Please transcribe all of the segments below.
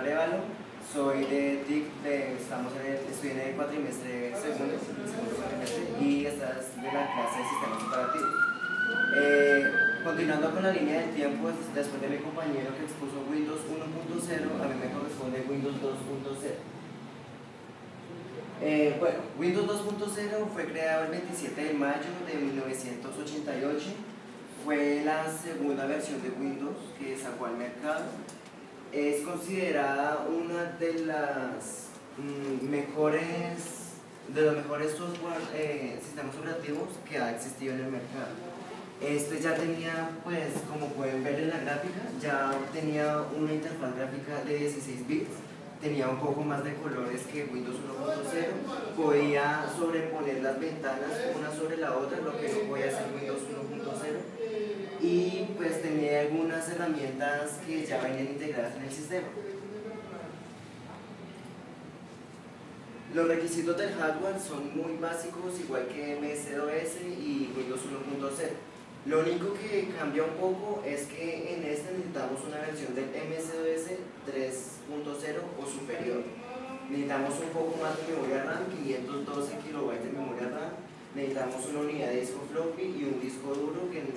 Arévalo, soy de TIC, estoy en el cuatrimestre segundo cuatrimestre, y esta es de la clase de sistemas operativos. Continuando con la línea del tiempo, después de mi compañero que expuso Windows 1.0, a mí me corresponde Windows 2.0. Bueno, Windows 2.0 fue creado el 27 de mayo de 1988. Fue la segunda versión de Windows que sacó al mercado. Es considerada una de las los mejores software, sistemas operativos que ha existido en el mercado. Este ya tenía, pues, como pueden ver en la gráfica, ya tenía una interfaz gráfica de 16 bits, tenía un poco más de colores que Windows 1.0, podía sobreponer las ventanas una sobre la otra, lo que no podía hacer Windows 1.0, y pues tenía algunas herramientas que ya venían integradas en el sistema. Los requisitos del hardware son muy básicos, igual que MS-DOS y Windows 1.0. Lo único que cambia un poco es que en este necesitamos una versión del MS-DOS 3.0 o superior. Necesitamos un poco más de memoria RAM, 512 KB de memoria RAM. Necesitamos una unidad de disco floppy y un disco duro que no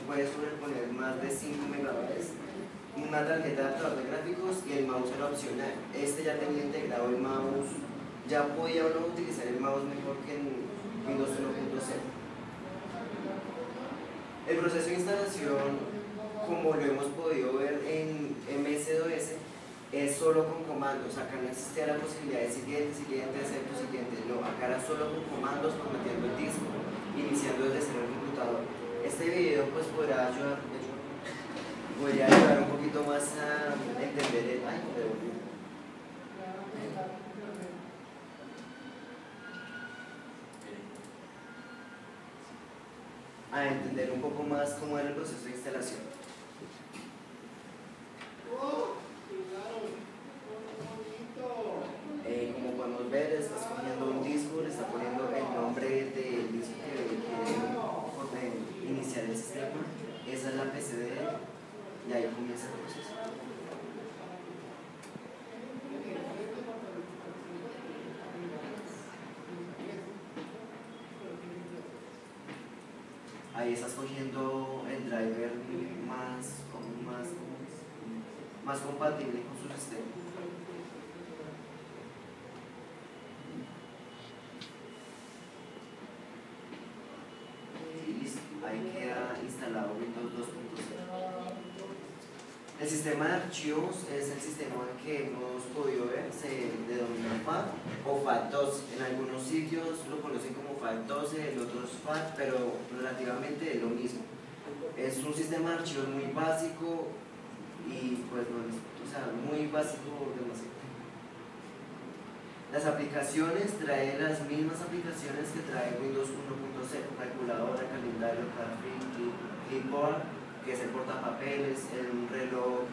puede sobreponer más de 5 MB, una tarjeta de adaptador de gráficos, y el mouse era opcional. Este ya tenía integrado el mouse, ya podía uno utilizar el mouse mejor que en Windows 1.0. El proceso de instalación, como lo hemos podido ver en MS-DOS, es solo con comandos. Acá no existía la posibilidad de siguiente, acepto, siguiente. No, acá era solo con comandos, formateando el disco, iniciando desde cero el computador. Este video pues podrá ayudar, un poquito más a entender entender un poco más cómo era el proceso de instalación. Como podemos ver, está escogiendo un disco, le está poniendo el nombre del disco que quiere iniciar el sistema. Esa es la PC de él, y ahí comienza el proceso. Ahí está escogiendo el driver más compatible con su sistema. Y listo, ahí queda instalado Windows 2.0. El sistema de archivos es el sistema que hemos podido ver, se denomina FAT o FAT12. En algunos sitios lo conocen como FAT12, en otros FAT, pero relativamente es lo mismo. Es un sistema de archivos muy básico y pues muy básico, demasiado. Las aplicaciones traen las mismas aplicaciones que trae Windows 1.0, calculadora, calendario, clipboard, que es el portapapeles, un reloj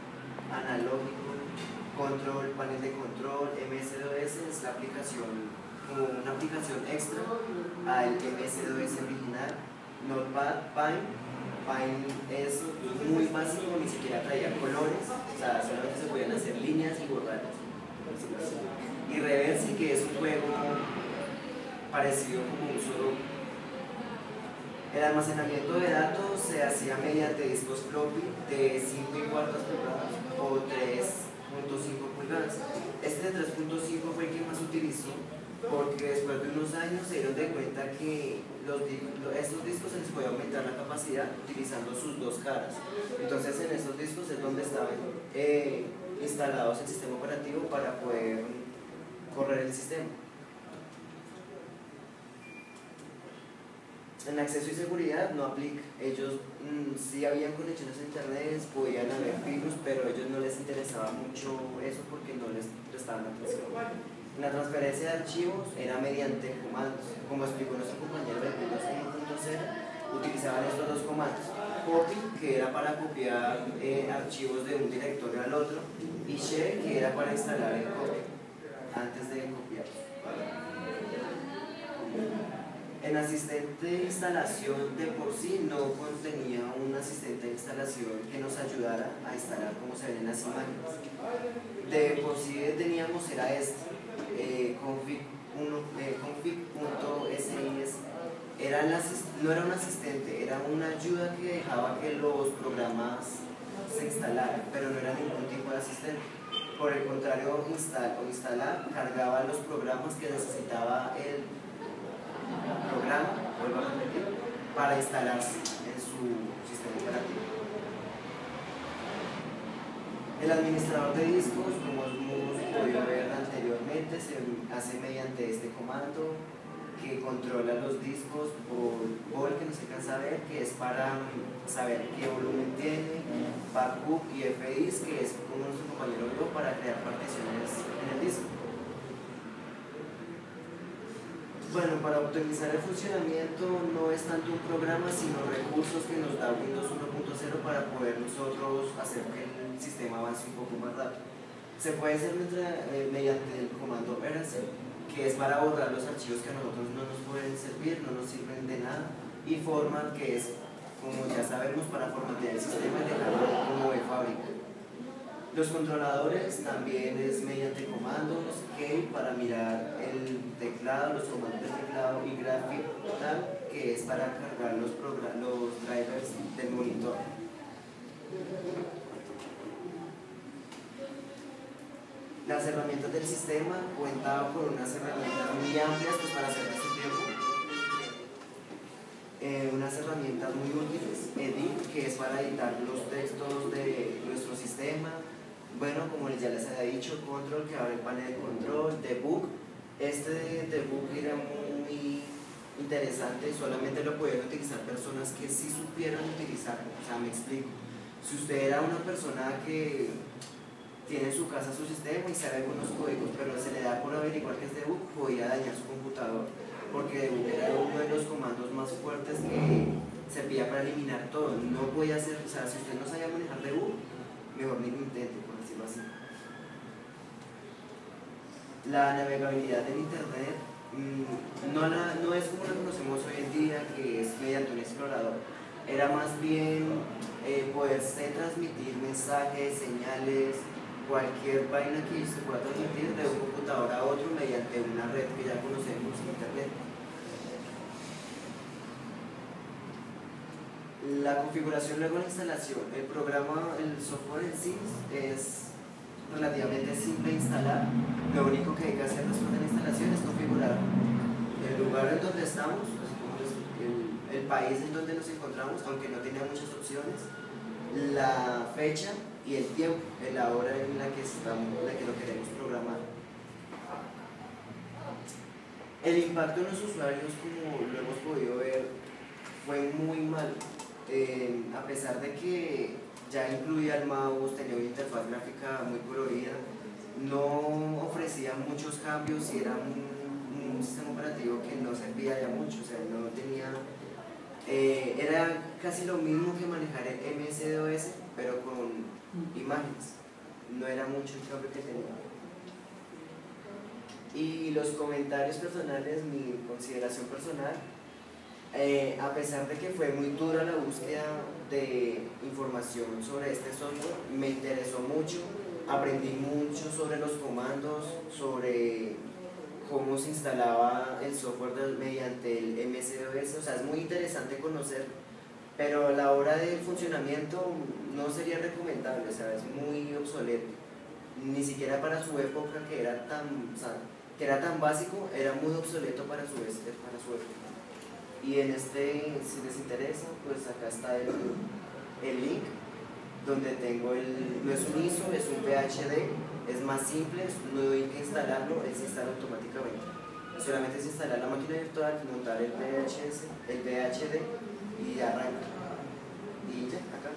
analógico, control, panel de control. MS-DOS es la aplicación, como una aplicación extra al MS-DOS original. Notepad, Paint es muy básico, ni siquiera traía colores, o sea, solamente se podían hacer líneas y borrarlas. Y Reversi, que es un juego parecido como un solo. El almacenamiento de datos se hacía mediante discos floppy de 5 1/4 pulgadas o 3.5 pulgadas. Este de 3.5 fue el que más utilizó, porque después de unos años se dieron de cuenta que estos discos se les podía aumentar la capacidad utilizando sus dos caras. Entonces en estos discos es donde estaban instalados el sistema operativo para poder correr el sistema. En acceso y seguridad no aplica. Ellos sí habían conexiones a internet, podían haber virus, pero a ellos no les interesaba mucho eso porque no les prestaban atención. La transferencia de archivos era mediante comandos. Como explicó nuestro compañero de Windows 1.0, utilizaban estos dos comandos: copy, que era para copiar archivos de un directorio al otro, y share, que era para instalar el copy antes de copiar. En asistente de instalación de por sí no contenía un asistente de instalación que nos ayudara a instalar como se ven en las imágenes. De por sí teníamos era este, config.sis. No era un asistente, era una ayuda que dejaba que los programas se instalaran, pero no era ningún tipo de asistente. Por el contrario, instalar cargaba los programas que necesitaba el programa, vuelvo a repetir, para instalarse en su sistema operativo. El administrador de discos, como hemos podido ver anteriormente, se hace mediante este comando que controla los discos por vol, que no se cansa de ver, que es para saber qué volumen tiene, backup y FDIs, que es como nuestro compañero vio, para crear particiones en el disco. Bueno, para optimizar el funcionamiento no es tanto un programa, sino recursos que nos da Windows 1.0 para poder nosotros hacer que el sistema avance un poco más rápido. Se puede hacer mediante el comando RC, que es para borrar los archivos que a nosotros no nos pueden servir, no nos sirven de nada, y format, que es, como ya sabemos, para formatear el sistema y dejarlo como de fábrica. Los controladores también es mediante comandos, key para mirar el teclado, los comandos del teclado, y graphic tab, que es para cargar los drivers del monitor. Las herramientas del sistema cuentan con unas herramientas muy amplias pues, para hacer este tiempo. Unas herramientas muy útiles, Edit, que es para editar los textos de nuestro sistema. Bueno, como ya les había dicho, Control, que abre el panel de control, Debug. Este Debug era muy interesante, solamente lo podían utilizar personas que sí supieran utilizarlo. O sea, me explico. Si usted era una persona que tiene en su casa su sistema y sabe algunos códigos, pero se le da por averiguar qué es debug, podía dañar su computador, porque debug era uno de los comandos más fuertes que servía para eliminar todo. No podía hacer, o sea, si usted no sabía manejar debug, mejor ni lo intente, por decirlo así. La navegabilidad del internet no es como la conocemos hoy en día, que es mediante un explorador. Era más bien poderse transmitir mensajes, señales, cualquier vaina que se pueda transmitir de un computador a otro mediante una red que ya conocemos, internet. La configuración luego de la instalación. El programa, el software en sí es relativamente simple de instalar. Lo único que hay que hacer después de la instalación es configurar el lugar en donde estamos, el país en donde nos encontramos, aunque no tenía muchas opciones, la fecha y el tiempo, la hora en la que lo queremos programar. El impacto en los usuarios, como lo hemos podido ver, fue muy malo. A pesar de que ya incluía el mouse, tenía una interfaz gráfica muy colorida, no ofrecía muchos cambios y era un sistema operativo que no servía ya mucho, o sea, no tenía... era casi lo mismo que manejar el MS-DOS, pero con imágenes. No era mucho el cambio que tenía. Y los comentarios personales, mi consideración personal, a pesar de que fue muy dura la búsqueda de información sobre este software, me interesó mucho, aprendí mucho sobre los comandos, sobre cómo se instalaba el software mediante el MS-DOS, o sea, es muy interesante conocer, pero a la hora del funcionamiento no sería recomendable, o sea, es muy obsoleto, ni siquiera para su época que era tan básico, era muy obsoleto para su época. Y en si les interesa, pues acá está el link, donde tengo no es un ISO, es un VHD, es más simple, no hay que instalarlo, él se instala automáticamente. Solamente es instalar la máquina virtual, montar el VHD y arranca. Y ya, acá.